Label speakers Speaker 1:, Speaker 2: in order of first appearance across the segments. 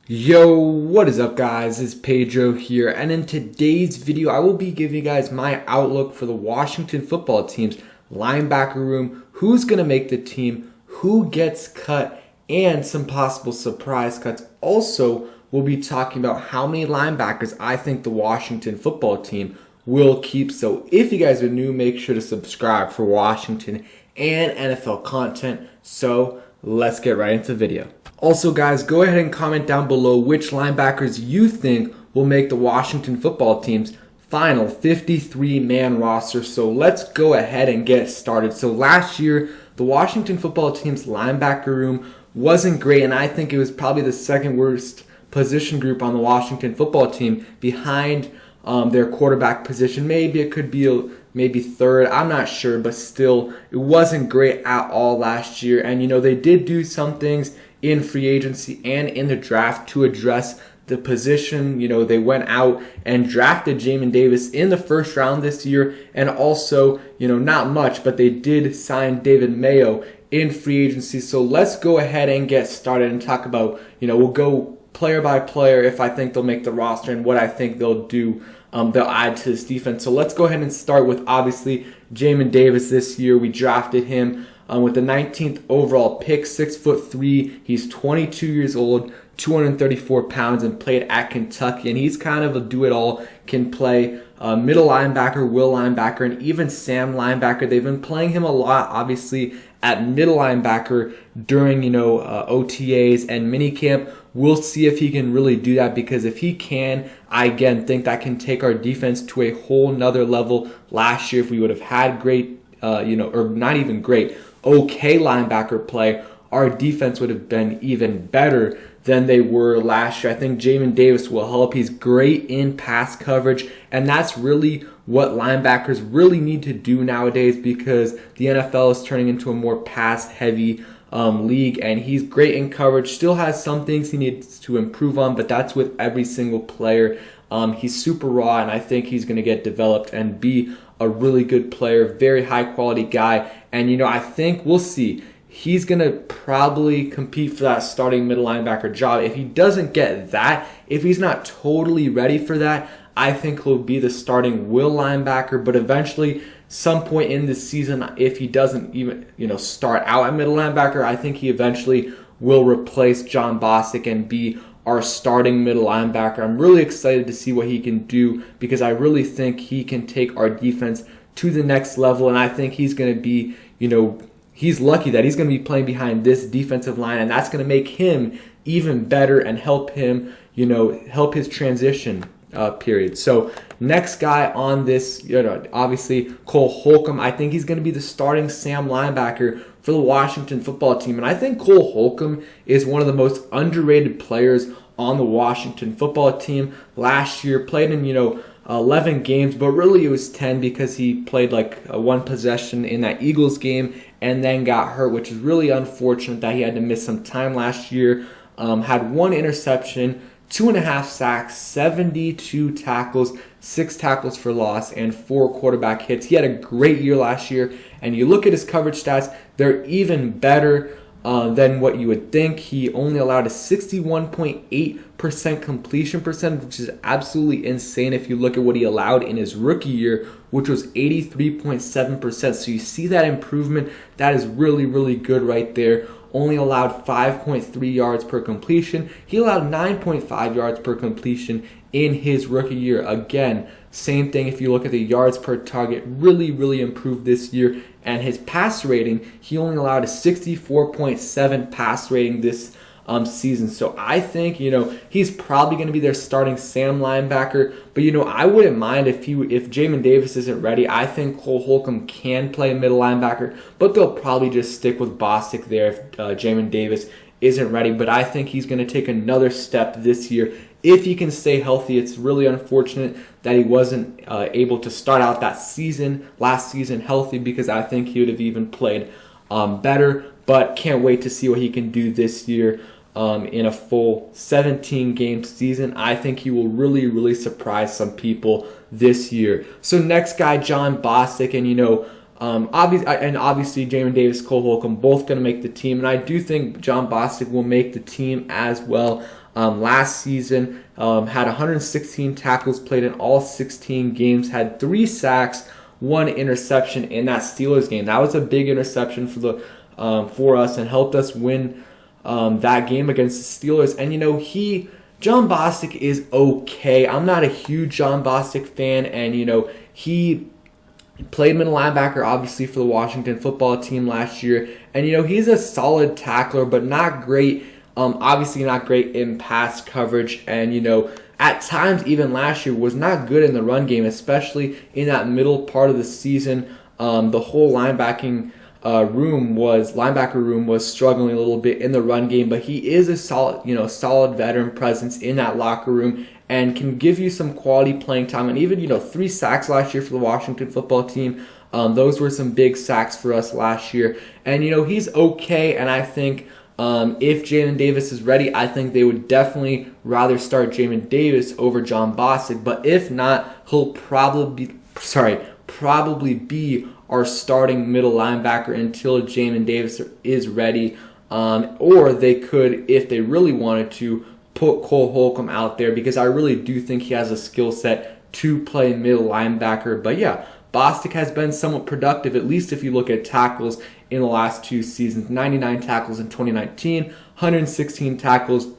Speaker 1: Yo, what is up guys? It's Pedro here, and in today's video I will be giving you guys my outlook for the Washington football team's linebacker room, who's going to make the team, who gets cut, and some possible surprise cuts. Also, we'll be talking about how many linebackers I think the Washington football team will keep. So if you guys are new, make sure to subscribe for Washington and NFL content. So let's get right into the video. Also guys, go ahead and comment down below which linebackers you think will make the Washington football team's final 53-man roster. So let's go ahead and get started. So last year, the Washington football team's linebacker room wasn't great, and I think it was probably the second worst position group on the Washington football team behind their quarterback position. Maybe it could be maybe third, I'm not sure, but still, it wasn't great at all last year. And they did do some things in free agency and in the draft to address the position. They went out and drafted Jamin Davis in the first round this year, and also, not much, but they did sign David Mayo in free agency. So let's go ahead and get started and talk about, we'll go player by player if I think they'll make the roster and what I think they'll do. They'll add to this defense. So let's go ahead and start with, obviously, Jamin Davis this year. We drafted him with the 19th overall pick, 6'3". He's 22 years old, 234 pounds, and played at Kentucky. And he's kind of a do-it-all, can play middle linebacker, will linebacker, and even Sam linebacker. They've been playing him a lot, obviously, at middle linebacker during, OTAs and minicamp. We'll see if he can really do that, because if he can, I again think that can take our defense to a whole nother level. Last year, if we would have had great, or not even great, okay linebacker play, our defense would have been even better than they were last year. I think Jamin Davis will help. He's great in pass coverage, and that's really what linebackers really need to do nowadays, because the NFL is turning into a more pass-heavy league, and he's great in coverage. Still has some things he needs to improve on, but that's with every single player. He's super raw, and I think he's going to get developed and be a really good player, very high quality guy. And I think we'll see. He's going to probably compete for that starting middle linebacker job. If he doesn't get that, if he's not totally ready for that, I think he'll be the starting will linebacker. But eventually, some point in this season, if he doesn't even start out at middle linebacker, I think he eventually will replace John Bostic and be our starting middle linebacker. I'm really excited to see what he can do, because I really think he can take our defense to the next level. And I think he's going to be, he's lucky that he's going to be playing behind this defensive line, and that's going to make him even better and help him, help his transition period. So next guy on this, obviously Cole Holcomb. I think he's going to be the starting Sam linebacker for the Washington football team. And I think Cole Holcomb is one of the most underrated players on the Washington football team. Last year played in, 11 games, but really it was 10, because he played like one possession in that Eagles game and then got hurt, which is really unfortunate that he had to miss some time last year. Had one interception, 2.5 sacks, 72 tackles, 6 tackles for loss, and 4 quarterback hits. He had a great year last year, and you look at his coverage stats, they're even better than what you would think. He only allowed a 61.8% completion percentage, which is absolutely insane if you look at what he allowed in his rookie year, which was 83.7%. So you see that improvement. That is really, really good right there. Only allowed 5.3 yards per completion. He allowed 9.5 yards per completion in his rookie year. Again, same thing if you look at the yards per target, really, really improved this year. And his pass rating, he only allowed a 64.7 pass rating this season. So I think, he's probably going to be their starting Sam linebacker. But, I wouldn't mind if Jamin Davis isn't ready. I think Cole Holcomb can play middle linebacker, but they'll probably just stick with Bostic there if Jamin Davis isn't ready. But I think he's going to take another step this year if he can stay healthy. It's really unfortunate that he wasn't able to start out that last season healthy, because I think he would have even played better. But can't wait to see what he can do this year. In a full 17-game season. I think he will really, really surprise some people this year. So next guy, John Bostic, and obviously Jamin Davis, Cole Holcomb, both going to make the team, and I do think John Bostic will make the team as well. last season. Had 116 tackles played in all 16 games, had 3 sacks, 1 interception in that Steelers game. That was a big interception for us and helped us win that game against the Steelers. And John Bostic is okay. I'm not a huge John Bostic fan, and he played middle linebacker obviously for the Washington football team last year, and he's a solid tackler, but not great. Obviously not great in pass coverage, and at times even last year was not good in the run game, especially in that middle part of the season. The whole linebacker room was struggling a little bit in the run game, but he is a solid veteran presence in that locker room and can give you some quality playing time. And even 3 sacks last year for the Washington football team. Those were some big sacks for us last year, and he's okay. And I think if Jamin Davis is ready, I think they would definitely rather start Jamin Davis over John Bostic. But if not, he'll probably be our starting middle linebacker until Jamin Davis is ready. Or they could, if they really wanted to, put Cole Holcomb out there, because I really do think he has a skill set to play middle linebacker. But yeah, Bostic has been somewhat productive, at least if you look at tackles in the last 2 seasons. 99 tackles in 2019, 116 tackles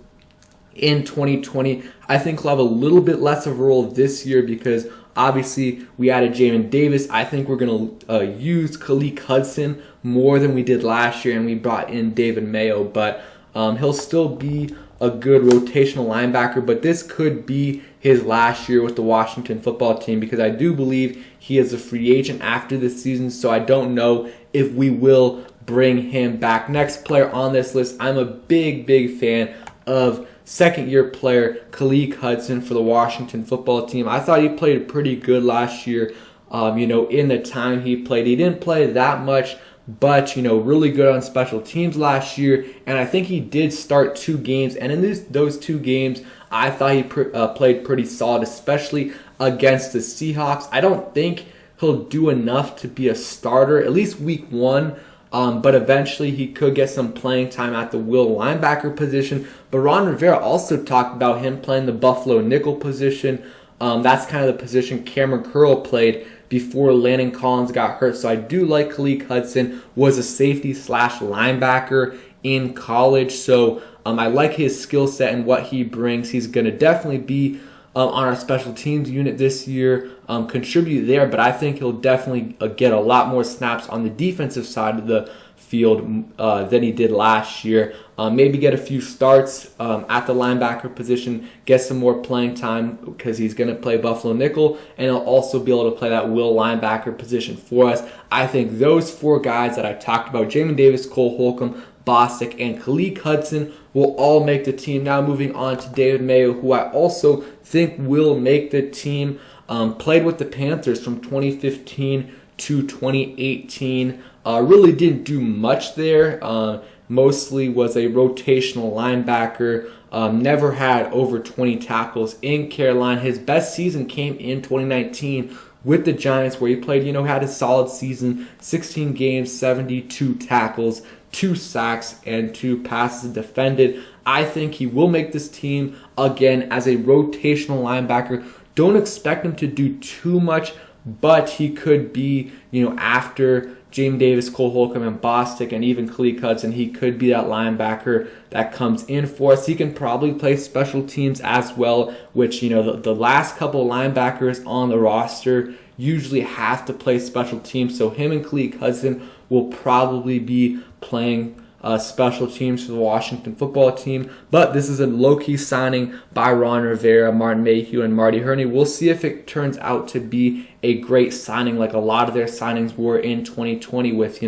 Speaker 1: in 2020. I think he'll have a little bit less of a role this year because obviously we added Jamin Davis. I think we're going to use Khaleke Hudson more than we did last year, and we brought in David Mayo. But he'll still be a good rotational linebacker, but this could be his last year with the Washington football team, because I do believe he is a free agent after this season, so I don't know if we will bring him back. Next player on this list, I'm a big fan of second-year player Khaleke Hudson for the Washington football team. I thought he played pretty good last year. In the time he played, he didn't play that much, but really good on special teams last year, and I think he did start 2 games, and in those 2 games, I thought he played pretty solid, especially against the Seahawks. I don't think he'll do enough to be a starter, at least week 1, but eventually he could get some playing time at the will linebacker position. But Ron Rivera also talked about him playing the Buffalo nickel position. That's kind of the position Cameron Curl played before Landon Collins got hurt. So I do like Khaleke Hudson, was a safety / linebacker in college. So I like his skill set and what he brings. He's going to definitely be on our special teams unit this year, contribute there, but I think he'll definitely get a lot more snaps on the defensive side of the field than he did last year. Maybe get a few starts at the linebacker position, get some more playing time because he's going to play Buffalo nickel, and he'll also be able to play that will linebacker position for us. I think those 4 guys that I talked about, Jamin Davis, Cole Holcomb, Bostic, and Khaleke Hudson, will all make the team. Now moving on to David Mayo, who I also think will make the team. Played with the Panthers from 2015 to 2018. Really didn't do much there. Mostly was a rotational linebacker. Never had over 20 tackles in Carolina. His best season came in 2019 with the Giants, where he played, had a solid season, 16 games, 72 tackles, 2 sacks, and 2 passes defended. I think he will make this team again as a rotational linebacker. Don't expect him to do too much, but he could be, after Jamin Davis, Cole Holcomb, and Bostic, and even Khaleke Hudson, he could be that linebacker that comes in for us. He can probably play special teams as well, which, the last couple of linebackers on the roster usually have to play special teams. So him and Khaleke Hudson will probably be playing special teams for the Washington football team. But this is a low-key signing by Ron Rivera, Martin Mayhew, and Marty Hurney. We'll see if it turns out to be a great signing like a lot of their signings were in 2020 with,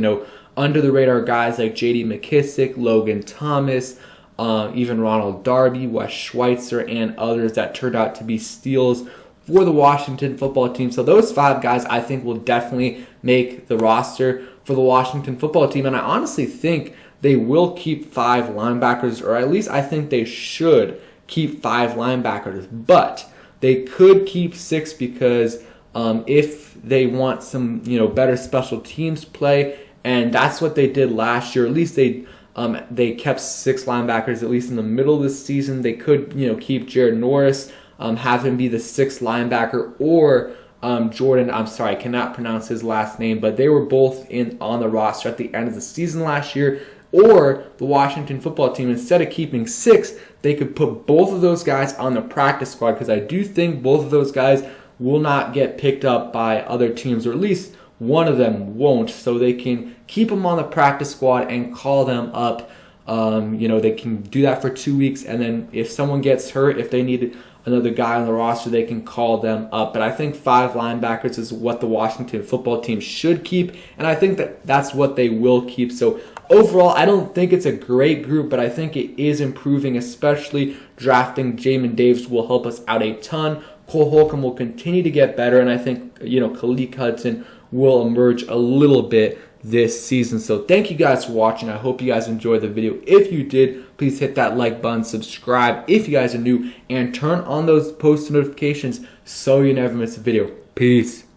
Speaker 1: under-the-radar guys like J.D. McKissick, Logan Thomas, even Ronald Darby, Wes Schweitzer, and others that turned out to be steals for the Washington football team. So those 5 guys I think will definitely make the roster for the Washington football team. And I honestly think they will keep 5 linebackers, or at least I think they should keep 5 linebackers. But they could keep 6 because if they want some, better special teams play, and that's what they did last year. At least they They kept 6 linebackers, at least in the middle of the season. They could, keep Jared Norris, have him be the 6th linebacker, or Jordan, I'm sorry, I cannot pronounce his last name, but they were both on the roster at the end of the season last year. Or the Washington football team, instead of keeping 6, they could put both of those guys on the practice squad, because I do think both of those guys will not get picked up by other teams, or at least one of them won't, so they can keep them on the practice squad and call them up. They can do that for 2 weeks, and then if someone gets hurt, if they need another guy on the roster, they can call them up. But I think 5 linebackers is what the Washington football team should keep, and I think that's what they will keep. So overall, I don't think it's a great group, but I think it is improving, especially drafting Jamin Davis will help us out a ton. Cole Holcomb will continue to get better, and I think, Khaleke Hudson will emerge a little bit this season. So thank you guys for watching. I hope you guys enjoyed the video. If you did, please hit that like button, subscribe if you guys are new, and turn on those post notifications so you never miss a video. Peace.